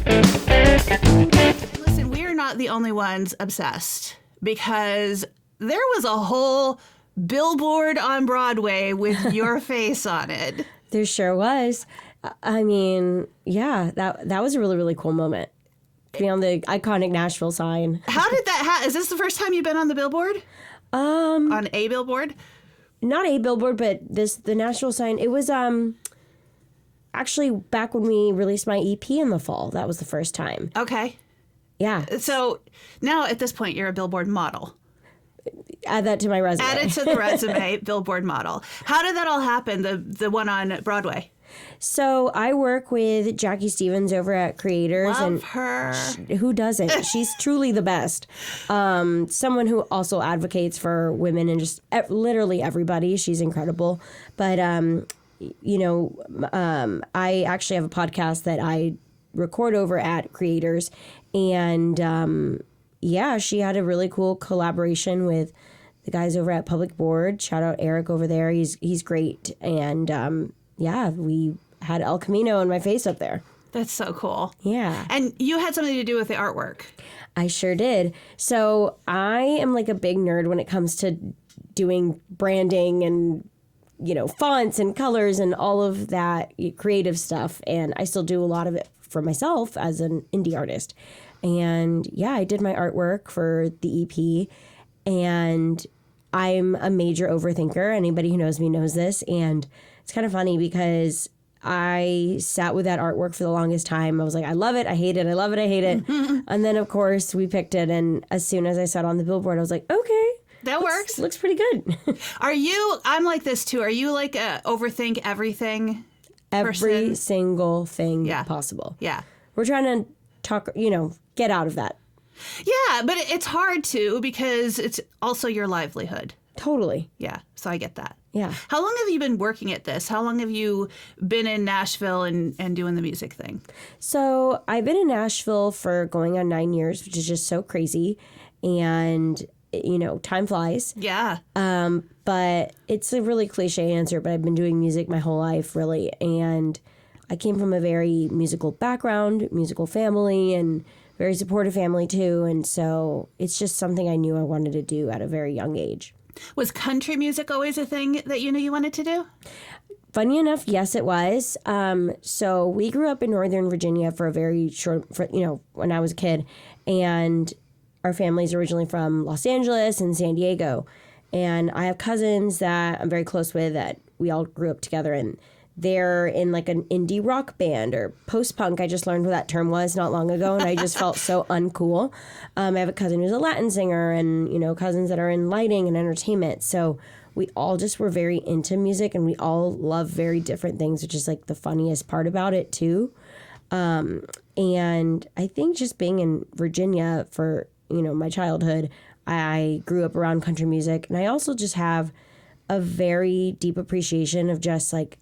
Listen, we are not the only ones obsessed, because there was a whole billboard on Broadway with your face on it. There sure was. I mean, yeah, that was a really, really cool moment. To be on the iconic Nashville sign. How did that is this the first time you've been on the billboard? On a billboard? Not a billboard, but the Nashville sign. It was actually back when we released my EP in the fall. That was the first time. Okay. Yeah. So now at this point, you're a billboard model. Add that to my resume. Add it to the resume, billboard model. How did that all happen, the one on Broadway? So I work with Jackie Stevens over at Creators. Love her. Who doesn't? She's truly the best. Someone who also advocates for women and just literally everybody. She's incredible. But, I actually have a podcast that I record over at Creators. And, she had a really cool collaboration with the guys over at Public Board. Shout out Eric over there. He's great. And, we had El Camino and my face up there. That's so cool. Yeah. And you had something to do with the artwork. I sure did. So I am like a big nerd when it comes to doing branding and, fonts and colors and all of that creative stuff. And I still do a lot of it for myself as an indie artist. And I did my artwork for the EP. And I'm a major overthinker. Anybody who knows me knows this. And it's kind of funny because I sat with that artwork for the longest time. I was like, I love it, I hate it, I love it, I hate it. And then, of course, we picked it. And as soon as I sat on the billboard, I was like, okay. That works. Looks pretty good. I'm like this too. Are you like a overthink everything Every person? Single thing possible. Yeah. We're trying to talk, get out of that. Yeah, but it's hard to because it's also your livelihood. Totally. Yeah, so I get that. Yeah. How long have you been working at this? How long have you been in Nashville and doing the music thing? So I've been in Nashville for going on 9 years, which is just so crazy. And, time flies. Yeah. But it's a really cliche answer, but I've been doing music my whole life, really. And I came from a very musical background, musical family, and very supportive family, too. And so it's just something I knew I wanted to do at a very young age. Was country music always a thing that you knew you wanted to do? Funny enough, yes, it was. So we grew up in Northern Virginia for a very short, when I was a kid. And our family's originally from Los Angeles and San Diego. And I have cousins that I'm very close with that we all grew up together. And they're in like an indie rock band or post-punk. I just learned what that term was not long ago, and I just felt so uncool. I have a cousin who's a Latin singer and, cousins that are in lighting and entertainment. So we all just were very into music, and we all love very different things, which is like the funniest part about it too. And I think just being in Virginia for, my childhood, I grew up around country music, and I also just have a very deep appreciation of just like,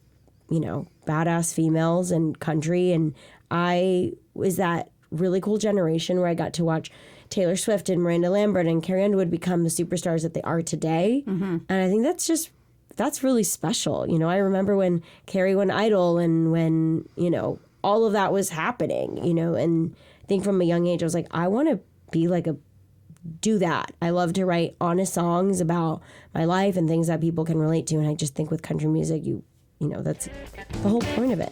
badass females and country. And I was that really cool generation where I got to watch Taylor Swift and Miranda Lambert and Carrie Underwood become the superstars that they are today. Mm-hmm. And I think that's really special. I remember when Carrie won Idol and when, all of that was happening, and I think from a young age, I was like, I want to be do that. I love to write honest songs about my life and things that people can relate to. And I just think with country music, that's the whole point of it.